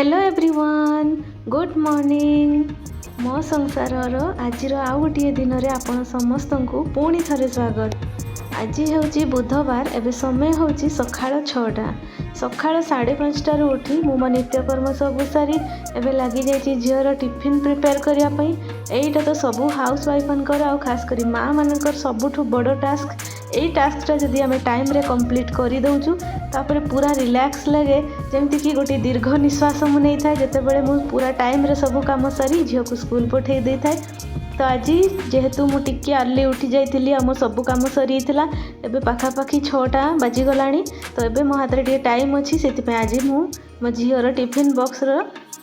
Hello everyone good morning मो संसार आज आउ गोटे दिन में आपण समस्त को पुणी थे स्वागत। आज हूँ बुधवार एवं समय हूँ सका 6टा सका 5:30 उठी मो नित्यकर्म सब सारी एवं लगी जाइए झीर टिफिन प्रिपेयर करने। यहीटा तो सबू हाउस वाइफर आ खास कर माँ मानकर सबुठ बड़ टास्क। यही टास्कटा जदि आम टाइम रे कंप्लीट कर दौचु तापर पूरा रिलैक्स लगे जमती कि गोटे दीर्घ निश्वास मु नहीं था जितेबाला मु पूरा टाइम रे सब कम सारी झील को स्कूल पठे दे था। तो आज जेहेतु मु टिके अर्ली उठी जाइली आम सब कम सरी एबे पाखापाखी 6टा बाजीगला। तो एबे मो हाथ टे टाइम अच्छी से आज मो झीर टिफिन बॉक्स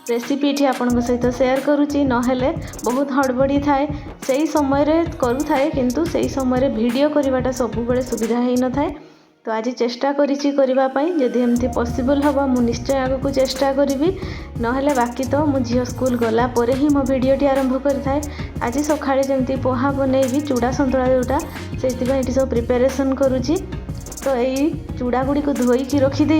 रेसिपी ये आपण सहित शेयर करुच्ची। नहेले बहुत हड़बड़ी थाए से समय करू थाए किंतु से समय वीडियो करवाटा सब बेले सुविधा हो न थाए। तो आज चेष्टा करने जदि एमती पॉसिबल हम मु निश्चय आगक चेष्टा करी नहेले बाकी तो मु झील स्कूल गला परे ही मो वीडियोटी आरंभ करें। आज सकाळे जमती पोहा बनैबी चूड़ा संतुला जोटा से सब प्रिपेरेसन करुच्ची। तो यही चूड़ा गुड़ी को धोईकी रखीदे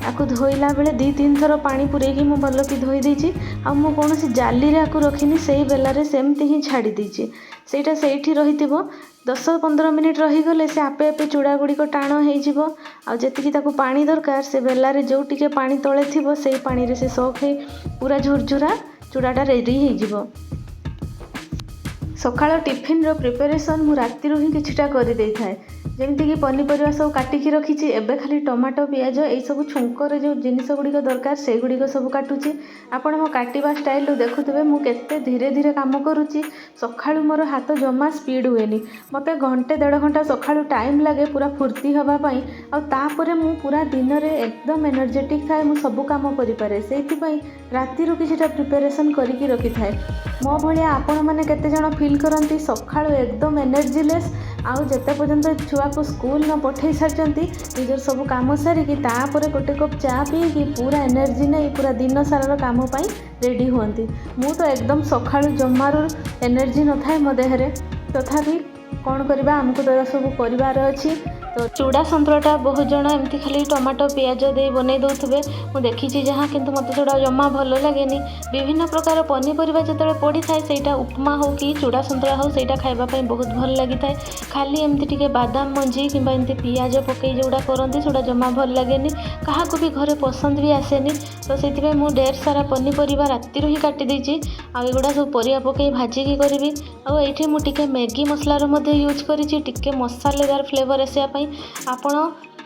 आपको धोइला बेले 2-3 थर पानी पुरेकी मु भल कि धोई देछि। आ मु कोनोसी जाली रे आकु रखिनी सेही बेलारे सेमती ही छाड़ी देछि। सेटा सेठी रहितिबो 10-15 मिनिट रहीगले से आपे आपे चूड़ा गुड़ी को टाण हो आती ताकू पानी दरकार से बेलारे जो टिके पानी तले थिबो सेही पानी रे से सॉक हे पूरा झुरझुरा चूड़ाटा रेडी हो। सकाळ टिफिन रो प्रिपरेशन मु राति रो ही किछटा करि देइ थाए जमीती कि पनीपरिया सब काटिकी रखी एबे खाली टमाटो पियाज यही सब छुंकर जो जिनिस गुड़िक दरकार से गुड़िक सब काटुची। आपण मो काटिबा स्टाइल देखुथे मु केते धीरे धीरे काम करुच्ची। सकाळु मोर हाथ जमा स्पीड हुएनी मते घंटे 1.5 घंटा सकाळु टाइम लगे पूरा फुर्ती हवा पई। आ तापरे मु पूरा दिन रे एकदम एनर्जेटिक थाए मु सब काम करि पारे सेति पई राति रो किछटा प्रिपरेशन करिकी रखि थाए। मो भलिया आपण माने केते जण फील करंती सकाळु एकदम एनर्जीलेस आउ जते पर्यंत छुआ को स्कूल न पठे सारी निजर सब कम सारिकी तापर गोटे कप चा पी पूरा एनर्जी नहीं पूरा दिन सारा काम रेडी हुंती। मु तो एकदम सकाळु जमारू एनर्जी न थाए मो देहरे तथापि कौन करबा आमको तो सब परिवार अच्छी। तो चूड़ा संतुलाटा बहुत जन एमती खाली टमाटो पियाज दे बनै दौथे मु देखी जहाँ किंतु मत चूड़ा जमा भल लगे। विभिन्न प्रकार पनीपरिया जो पड़ी थाए सेटा उपमा हो कि चूड़ा संतुला हो सेटा खाइबापी बहुत भल लगी थाए। खाली एमती टिके बादाम मंजी कि एमती पियाज पकई जोड़ा करती से जमा भल लगे क्या भी घरे पसंद भी आसेनी। तो से ढेर सारा पनीपरिया राति ही काटी देछि आगुड़ा सब परिया पकई भाजिकी करी। आईठी मुझे मैगी मसलार यूज करी टिके मसालेदार फ्लेवर आसापी। आपण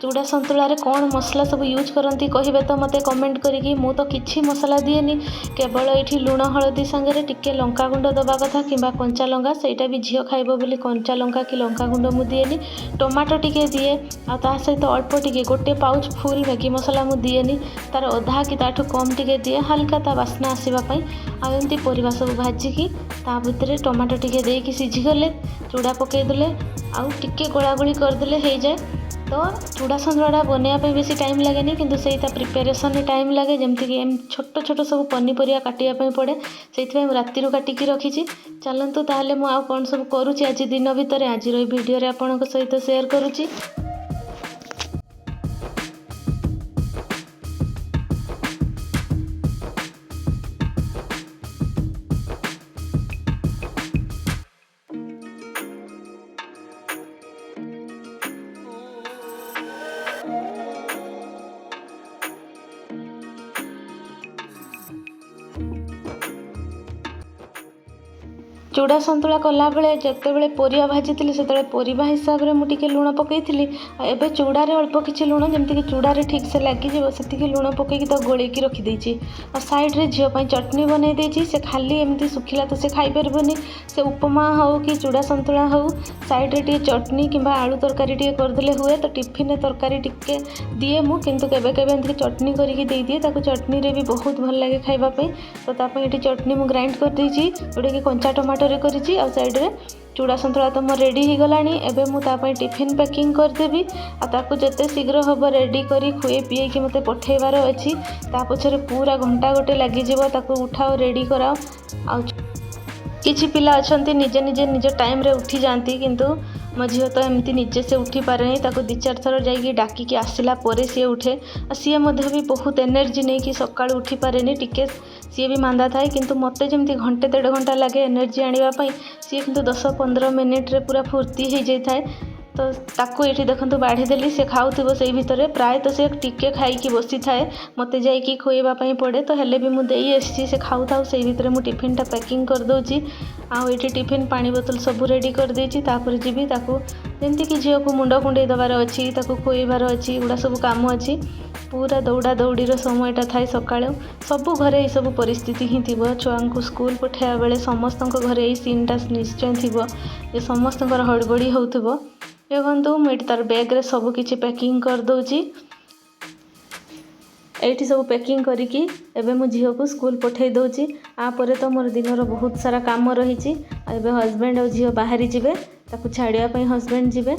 चूड़ा संतुला रे कौन मसला सब यूज करती कहे तो मते कमेंट करी। मु तो किछि मसला दिएनी केवल ये लुण हलदी सांगे टिके लंका गुंड दबा कथा कि कंचा लंका सेटा भी झील खाइब बोली कंचा लंका कि लंका गुंड मु दिएनी टमाटो टिके दिए आ सहित अल्प टिके गोटे पाउच फुल मैगी मसला मु दिएनी तार अधा कि ताठू कम टिके दिए हल्का ता बास्ना आसवाई। आमती परिवा सब भाजिकी ता भितर टमाटो टिके देकी सिझीगले चूड़ा पकईदे आउ टिके गोलागोली करदे हो जाए। तो चूड़ा संतुलाटा बनवाई बेसी टाइम लगे किंतु से प्रिपेरेसन टाइम लगे जमती कि छोट छोट सब पनीपरिया काटापी पड़े से राति काटिकी रखी। चलतु ताहले मु आउ कौन सब करुँची आज दिन भितर आज वीडियो आपण सहित शेयर करुँची। चूड़ा संतुला कला बेले जितेबाला परिया भाजी से परिवा हिसाब से मुझे लुण पकई एवं चूड़ा अल्प किसी लुण जमीक चूड़ा ठीक से लगे से लुण पकईकी तो गोलैकी रखीदे और साइड रे झील चटनी बनई देछि। से खाली एमती सुखिला तो से खाई पारबनी से उपमा हो कि चूड़ा संतुला हो साइड रे टे चटनी कि आलू तरकारी टे करदे हुए तो टिफिन तरकारी टिके दिए मु किंतु केबे केबे एमती चटनी करके दे दिए ताको चटनी रे भी बहुत भल लगे खाइबापी। तो तापई ये चटनी मु ग्राइंड कर देछि जोटा कि कंचा टमाटो रे करिछि आ साइड रे चूड़ा संतुला तो मोर रेडी हो गलानी। एबे मु तापई टिफिन पैकिंग करदेवी आ ताकू जते शीघ्र हम रेडी करी खुए पिए कि मते पठेबार अछि ता पछरे पूरा घंटा गोटे लगी जिवो ताकू उठाओ रेडी कराओ। आ किछि पिला अछंती निजे निजे निज टाइम रे उठी जांती किंतु मो झील तो एमती निजे से उठी पारे ताको 2-4 थर जाइए डाकिकी आसला पर सी उठे सी भी बहुत एनर्जी नहीं कि सका उठी पारे टिके सी भी मांदा थाए किंतु मते जमती घंटे 1.5 घंटा लगे एनर्जी आने सी किंतु 10-15 मिनिट रे पूरा फुर्ती हो जाए तो ताकू ये देखो बाढ़ीदेली से खाऊ से भितर प्राय तो से टिके खाई बसी थाए मत जाकि खुएवाई पड़े तो हेले भी मुझे से खाऊ था से भितर मुझे टिफिनटा पैकिंग कर दूची आउ ये टिफिन पानी बोतल सब रेडी कर देची तापर जीवी ताकू जमती कि झील को मुंड कुंडे दबार अच्छी खुएबार अच्छी गुड़ा सब काम अच्छी पूरा दौड़ा दौड़ीर समयटा थाए सका सबू घरे सब परिस्थिति ही थी छुआ को स्कूल पठाइबा बेले समस्त घरे यही सीनटा निश्चय थी समस्त हड़बड़ी होथबो देखो मुझे तार बैग्रे सबकि पैकिंग कर दूची ये सब पैकिंग करिकी एबे मो झील को स्कूल पठे दूची आपर तो मोर दिनर बहुत सारा काम रही हस्बैंड और झील बाहरी जीवे ताकू छाड़िया हस्बैंड जीवे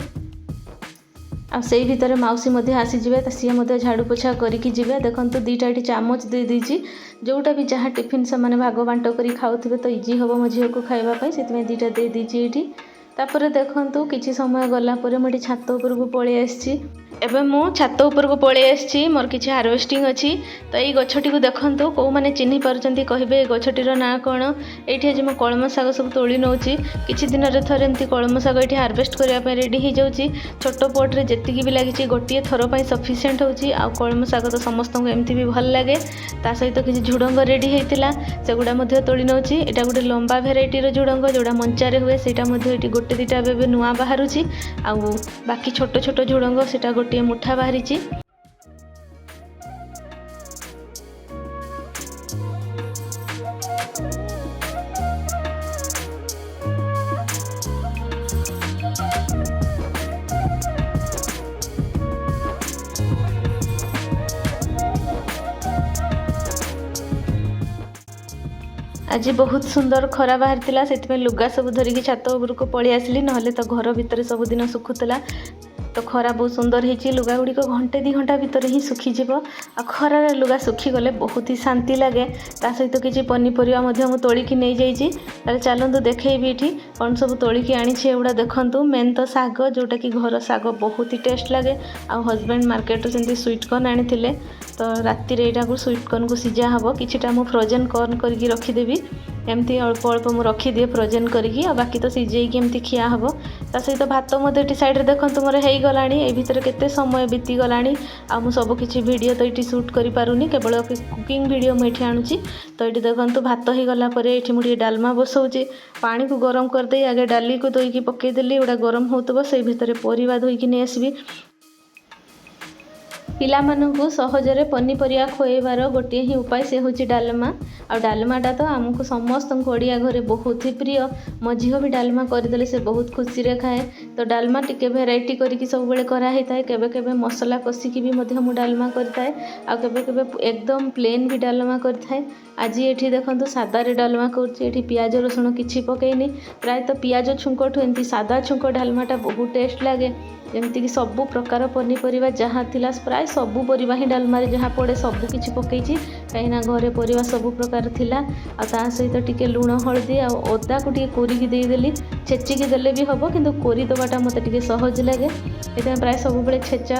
आ से भितर मौसी आसीजे सी झाड़ू पोछा करके जी देखो 2टा चामच दे दीजिए जोटा भी जहाँ टिफिन से मैंने भाग बांट कर खाऊे तो इजी हम मो झील को खावाई से 2टा दे दीजिए ये तापर देखु किसी समय गलापर मुझे छात उपरको पलि आसी एबे मु छात उपरको पलि आसी मोर किसी हार्वेस्टिंग अच्छी तो ये गछटी को देखु कौ मैंने चिन्ह पार्टी कहे गछटीर ना कौन ये आज मैं कलम शाग सब तोली नौची किसी दिन थर एमती कलम शाग ये हार्वेस्ट करने रेडी हो जाऊँगी छोट पट्रे जी भी लगी गोटे थर पर सफिसीयंट होची आ कलम शाग तो समस्त एमती भी भल लगे ता सहित किसी झुड़ंग रेडी होता से गुड़ा तोली नौची यहाँ गोटे लंबा भेराइटीर झुड़ंग जोड़ा मंचारे हुए सेटा गोटे 2टा एबे नुआ बाहर आउ बाकी छोट छोट झुड़ंग सेटा गोटे मुठा बाहरी आज बहुत सुंदर खरा बाहर से लुगा सब धरिकी छात उपरको पलि आसली ना तो घर भितर सबुदिन सुखुला तो खरा बहुत सुंदर होती लुगा गुड़िक घंटे 2 घंटा भितर ही सुखीज आ खरार लुगा सुखीगले बहुत ही शांति लगे ता सहित किसी पनीपरिया मुझे तोलिकी नहीं जाइए चलतु देखेबी ये कौन सब तोलिकी आनी एगुड़ा देखूँ मेन तो शाग जोटा कि घर शाग बहुत ही टेस्ट लगे आ हस्बैंड मार्केट से स्वीट कॉर्न आनी तो राति यहाँ को स्वीट कॉर्न को सिझा हम किटा मु फ्रोजेन कॉर्न करके रखीदेवी एमती अल्प अल्प मुझे रखीदिए फ्रोजेन करके बाकी तो सिझेकी एमती खिया हम ता सहित भात मत साइड देखो मोर होगला ये भितर केते समय बीतीगला आ मु सब किसी वीडियो तो ये शूट कर पारुनी केवल कुकिंग वीडियो मुझे आणुची तो ये देखो भात हो गलापर ये मुझे डालमा बसाऊँगी पानी को गरम करदे आगे डाली को धोईकी पकईदेली एगुड़ा गरम होतबो से भितर परिवा धोईकी नहीं आसबी पिलामानंकु सहजरे पनीपरिया खुएबार गोटे ही उपाय से हूँ डालमा आ डालमाटा तो आमको समस्त ओडिया घरे बहुत ही प्रिय मो झील भी डालमा करदेले से बहुत खुशी रे खाए तो डालमा टिके भेराइटी करके सब बेले कराई थाए केबे केबे मसला कषिकी भी मध्य मु डालमा करताए आ केबे केबे एकदम प्लेन भी डालमा करताए आज ये देखो सादारे डालमा कर पियाज रसुण किछि पकईनी प्राय तो पियाज छुंकठू एमती सादा छुंक डालमाटा बहुत टेस्ट लगे जमीक सबू प्रकार पनीपरिया जहाँ थिला प्राय सबू परिबा ही डालमारे जहाँ पड़े सबू किछि पकईची कहीं घरे परिबा सबू प्रकार थिला आ ता सहित टिके लुण हलदी आ अदा को टिके कोरिकी देदेली छेचिकी देले भी हम किंतु कोरी दबाटा मते टिके सहज लगे ये प्राय सब बेले छेचा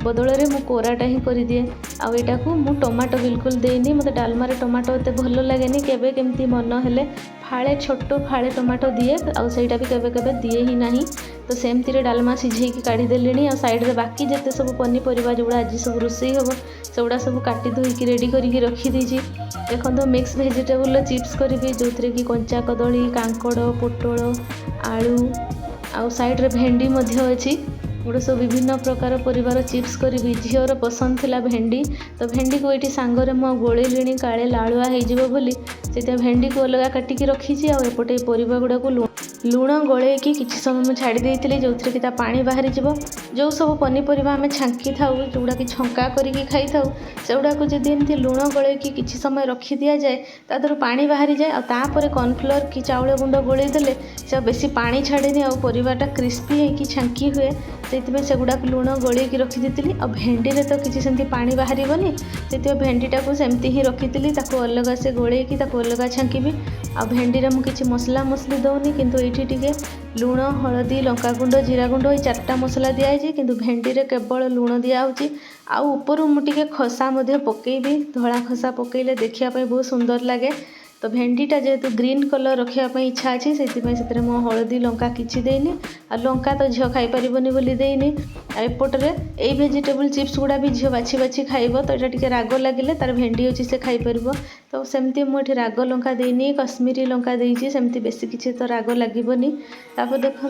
बदल में मु कोराटा ही कर दिए आटा को मु टमाटो बिल्कुल देनी मत डालमारे टमाटो एते भल लगेनी केबे केमती मन हेले फाड़े छोट फाड़े टमाटो दिए आउ सेटा भी केबे केबे दिए ही नहीं तो सेमती डालमा सिझेकी काढ़ी देलिनी आ साइड रे बाकी जते सब पनीपरिया जोड़ा आज सब रोषेई हम सेगुड़ा सब काटी धोईकी रेडी करके रखी देछि देखो मिक्स वेजिटेबल चिप्स करी जो कि कंचा कदली कांकड़ पोटल आलू आउ साइड रे भेंडी मध्य अछि गोटे सब विभिन्न प्रकार परिवार चिप्स करी झीवर पसंद थिला भेंडी तो भेंडी को ये सांगरे मु गोलेली काले लालुआ हो बोली से भेंडी को अलग काटिकी रखी आउटे परिवा गुड़ा को लुण गोलेकी किसी समय मुझे छाड़ी देती जो कि पानी बाहरी जो सब पनीपरिया आम छांकी थाउ जोड़ा कि छंका करके खाई थाउ सेगुड़ा को जब एमती लुण गोलेकी किसी समय रखी दि जाए तादर पानी बाहरी जाए और कॉर्नफ्लोर कि चाउल गुंड गोले देले से बेसी पानी छाड़ेनी आ परिवाटा क्रिस्पी होगी छांकी हुए से गुड़ा लुण गोलेकी रखी आ भेंडी रे तो किसी सेमती पानी बाहरनी से भेंडीटा को सेमती ही रखी अलग से गोलेकी अलग छांकी आ भेंडी रे मु किसी मसला मसली दौनी किंतु ये ଏଇଠି ଟିକେ लुण हलदी लंकागुंड जीरा गुंड ये 4टा मसला दिखाई किंतु भेंडी रे केवल लुण दिखाऊँगी आउ ऊपर मुझे खसा पकेबी धला खसा पकेले देखापी बहुत सुंदर लगे तो भेंडीटा जेहेतु ग्रीन कलर रखापी इच्छा अच्छी से मो हलदी लंका किसी देनी आ लंका तो झील खाई पारबनी बोली देनी एपटे ये भेजिटेबल चिप्स गुड़ा भी झील बाछी बाछी खाइब तो यहाँ टे राग लगे तार भेंडी अच्छी से खाईपर तो सेमती मुझे राग लंका देनी कश्मीरी लंका देती सेमती बेसी किसी तो राग लगनी तापर देखो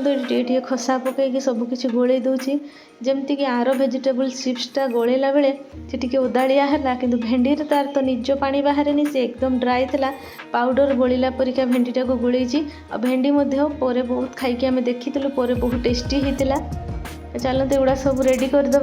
ये खसा पकईकि सबकि गोले दूची जमती कि आर भेजिटेबल चिप्सटा गोलेला बेले से टी ओदाड़िया है कि भेंडी तार तो निज पानी बाहर से एकदम ड्राई था पाउडर गोलिला परिका भेंडीटा को गोलैची और भेंडी पर बहुत खाई आम देखी बहुत टेस्टी होता चलते एगुड़ा सब रेडी करदे।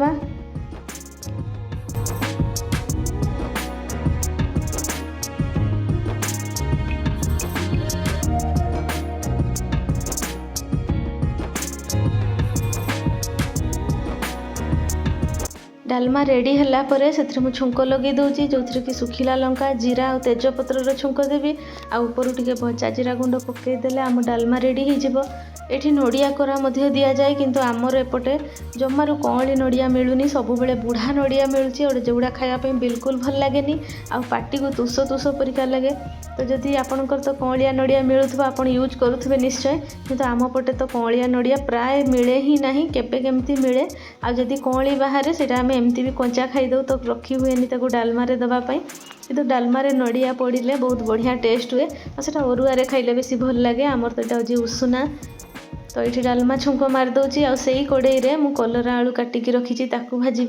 डालमा रेडी है से छुंक लगे दूसरी जो थी कि सुखिला लंका जीरा और तेजपत्र छुंक देवी आपर टे भजा जीरा गुंड पकईदे आम डालमा रेडी हो ये नड़िया कोरा दि जाए किंतु आमर एपटे जमारू कौली नड़िया मिलूनी सब बेले बुढ़ा नड़िया मिलूँ जोड़ा खायापी बिल्कुल भल लगे आ पाटी को तुष तुष परिका लगे तो जदि आपंकर तो कौलिया नड़िया मिलूँ आप यूज करुवे निश्चय किंतु आम पटे तो कौलिया नड़िया प्राय मिले ही नहीं केबे केमती मिले आदि कौली बाहर से आम एमती भी कंचा खाईदे तो रखी हुए डालमारे दवापाई किंतु डालमारे नड़िया पड़े बहुत बढ़िया टेस्ट हुए और से अरुआ खाइले बेसी भल लगे आमर तो यहाँ हूँ उसुना तो ये डालमा छुंक मारिदे आ कड़े मु कलरा आलू काटिकी रखी भाजी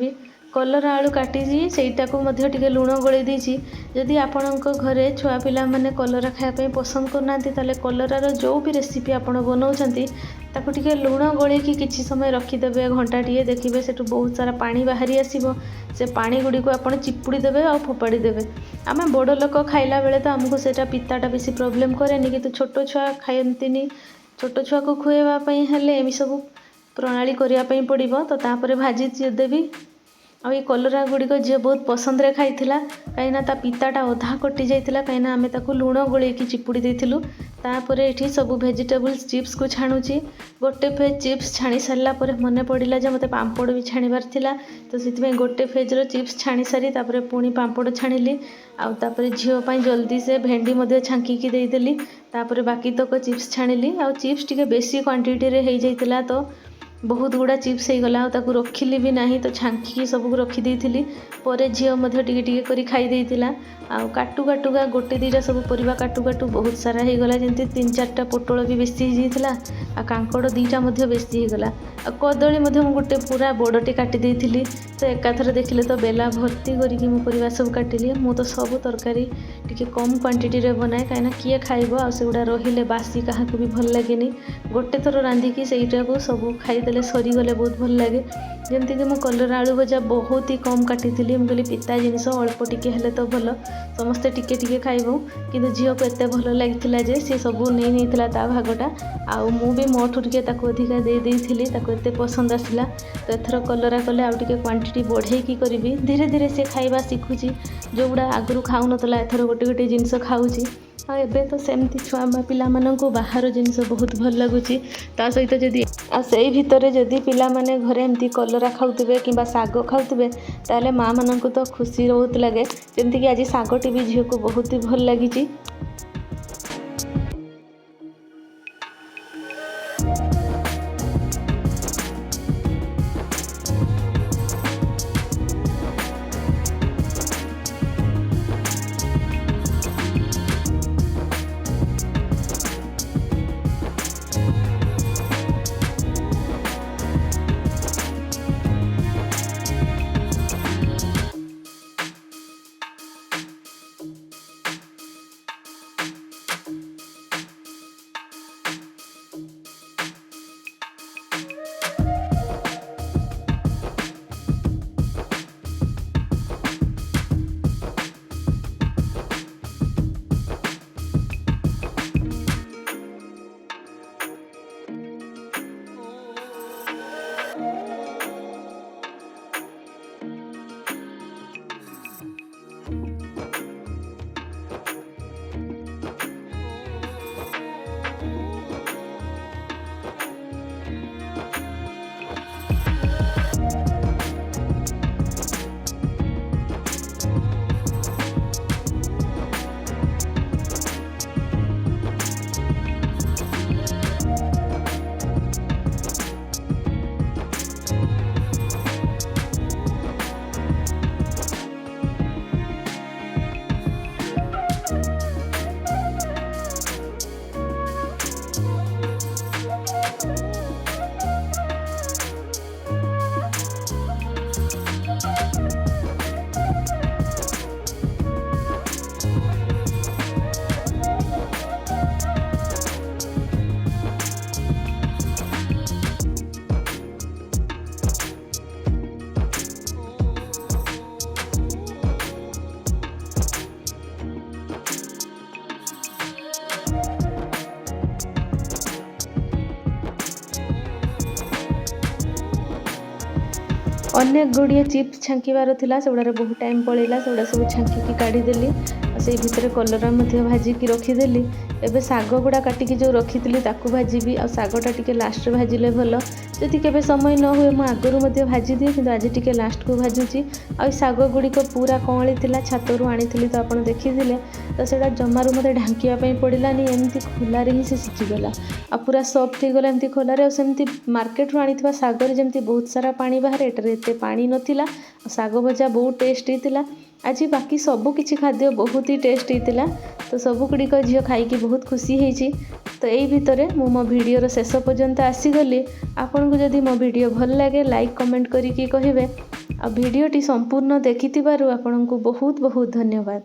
कलरा आलू काटी से टे लुण गोल देती जदि आपण घरे छुआ पिला माने कलरा खायापी पसंद करना कलरार जो भी रेसिपी आप बनाऊँ टे लुण गोल किसी समय रखीदे घंटाटे देखिए से बहुत सारा पानी बाहरी आसो से पानी गुड़ी को आप चिपुड़ी देवे आ फोपाड़ी देवे आम बड़ लोक खाइला बेले तो आमको से पिताटा बेसी प्रोब्लेम कैनि कि छोट छुआ खाती छोट छुआ को खुएवाई हेले एम सब प्रणाली करने पड़ो तो तापर भाजी देवी आ ये कलरा गुड़िक झील बहुत पसंद रे खाईला कहीं पिताटा अधा कटि जाइला कहीं आम लुण गोलैकी चिपुड़ी देलु तापर ये सब भेजिटेबल चिप्स को छाणुची गोटे फेज चिप्स छाणी सारापर मन पड़ा जो मत पापड़ भी छाणबार थिला तो से गोटे फेज्र चिप्स छाणी सारी तापर पुणी पापड़ छाणिली आउे झील जल्दी से भेंडी छांकी देदेली तापर बाकी तक चिप्स छाणिली आ चिप्स टी बेसी क्वांटिटी रे हो जाइला तो बहुत गुड़ा चिप्स हो गला रखिली भी ना तो छांकी सबको रखीदी पर झील टे खाई देला काटू काटुका गोटे दीटा सब परिवा काटू काटू बहुत सारा हो गला जमी 3-4टा पोटल भी बेसी होता आ कांकड़ 2टा बेसी होगला आ कदली गोटे पूरा बड़टे काटी देती तो एकाथर देखिले तो बेला भर्ती करके परिवा सब काटिली मु तो सब तरकारी टी कम क्वांटिटी रे बनाए कहीं किए खाइब आगुड़ा रहिले बासी क्या भी भल लगे गोटे थर रांधिकी सहीटा को सब खाईदे सरीगले बहुत भल लगे जमती कि कलरा आलू भजा बहुत ही कम काटी मुझे पिता जिनस अल्प टिके हेले तो भल समस्ते टिके टिके खाइबू किंतु झील को एत भल लगी सी सब नहीं ता भागटा आउ भी मोठू टे अधिका देती एत पसंद आसला तो एथर कलरा कले आउ टे क्वांटिटी बढ़ेकी करी धीरे धीरे से खाइबा शिखुची जो गुड़ा आगु खाऊ ना एथर गोटे गोटे जिनस खाऊँगी एबे तो सेमती छुआ पिला माननकु बाहर जिनिस बहुत भल लगुच सहित जदि से भितर जदि पिला माने घरे एमती कलरा खाउतबे किंबा साग खाउतबे ताले माँ माननकु तो खुशी बहुत लगे जमती कि आज सागटी भी झील को बहुत ही भल लगी। ଅନେକ ଗୁଡ଼ିଏ ଚିପ୍ସ ଛାଙ୍କିବାର ଥିଲା, ସେଗୁଡ଼ାରେ ବହୁତ ଟାଇମ୍ ପଳେଇଲା। ସେଗୁଡ଼ା ସବୁ ଛାଙ୍କିକି କାଢ଼ିଦେଲି ଆଉ ସେଇ ଭିତରେ କଲରା ମଧ୍ୟ ଭାଜିକି ରଖିଦେଲି। ଏବେ ଶାଗ ଗୁଡ଼ା କାଟିକି ଯେଉଁ ରଖିଥିଲି ତାକୁ ଭାଜିବି। ଆଉ ଶାଗଟା ଟିକେ ଲାଷ୍ଟରେ ଭାଜିଲେ ଭଲ। ଯଦି କେବେ ସମୟ ନ ହୁଏ ମୁଁ ଆଗରୁ ମଧ୍ୟ ଭାଜିଦିଏ, କିନ୍ତୁ ଆଜି ଟିକେ ଲାଷ୍ଟକୁ ଭାଜୁଛି। ଆଉ ଏ ଶାଗ ଗୁଡ଼ିକ ପୁରା କଅଁଳି ଥିଲା, ଛାତରୁ ଆଣିଥିଲି ତ ଆପଣ ଦେଖିଥିଲେ। ତ ସେଇଟା ଜମାରୁ ମୋତେ ଢାଙ୍କିବା ପାଇଁ ପଡ଼ିଲାନି, ଏମିତି ଖୋଲାରେ ହିଁ ସେ ସିଝିଗଲା ଆଉ ପୁରା ସଫ୍ଟ ହେଇଗଲା ଏମିତି ଖୋଲାରେ। ଆଉ ସେମିତି ମାର୍କେଟରୁ ଆଣିଥିବା ଶାଗରେ ଯେମିତି ବହୁତ ସାରା ପାଣି ବାହାରେ, ଏଟାରେ ଏତେ ପାଣି ନଥିଲା। ଆଉ ଶାଗ ଭଜା ବହୁତ ଟେଷ୍ଟ ହେଇଥିଲା। ଆଜି ବାକି ସବୁ କିଛି ଖାଦ୍ୟ ବହୁତ ହି ଟେଷ୍ଟ ହେଇଥିଲା। ତ ସବୁଗୁଡ଼ିକ ଝିଅ ଖାଇକି ବହୁତ ଖୁସି ହେଇଛି। ତ ଏଇ ଭିତରେ ମୁଁ ମୋ ଭିଡ଼ିଓର ଶେଷ ପର୍ଯ୍ୟନ୍ତ ଆସିଗଲି। ଆପଣଙ୍କୁ ଯଦି ମୋ ଭିଡ଼ିଓ ଭଲ ଲାଗେ ଲାଇକ୍ କମେଣ୍ଟ କରିକି କହିବେ। ଆଉ ଭିଡ଼ିଓଟି ସମ୍ପୂର୍ଣ୍ଣ ଦେଖିଥିବାରୁ ଆପଣଙ୍କୁ ବହୁତ ବହୁତ ଧନ୍ୟବାଦ।